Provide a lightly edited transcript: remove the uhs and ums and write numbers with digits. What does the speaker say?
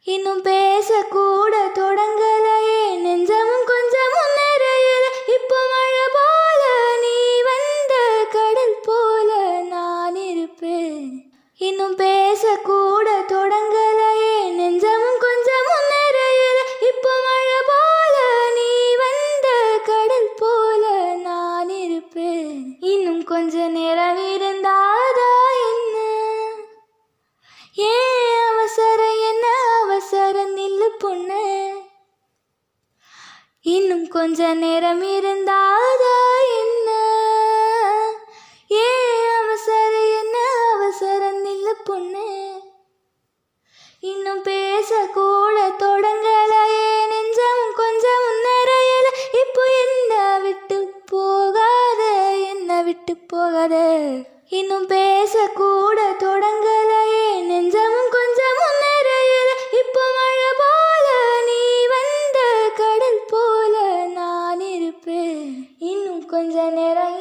இன்னும் பேசக்கூட தொடங்கலையே, நெஞ்சமும் கொஞ்சம் முன்னேறையில. இப்போ மழை போல நீ வந்த கடல் போல நான் இருப்பேன். இன்னும் பேசக்கூட தொடங்கலையே, நெஞ்சமும் கொஞ்சம் முன்னேறையில. இப்போ மழை போல நீ வந்த கடல் போல நான் இருப்பேன். இன்னும் கொஞ்ச நேரம் இருந்தாதா என்ன? ஏன் அவசரம், என்ன அவசரம், நில்லு பொண்ணு. இன்னும் கொஞ்ச நேரம் இருந்தாதா என்ன? ஏன் அவசரம், என்ன அவசரம், நில்லு பொண்ணு. இன்னும் பேசக்கூட தொடங்கலையே, நெஞ்சமும் கொஞ்சம் முன்னேறையில. இப்போ என்ன விட்டு போகாத, என்ன விட்டு போகாத. இன்னும் பேசக்கூட தொடங்கலையே, நெஞ்சமும் கொஞ்சம் முன்னேறையில. இப்போ மழை போல நீ வந்த கடல் போல நான் இருப்பேன். இன்னும் கொஞ்ச நேரம்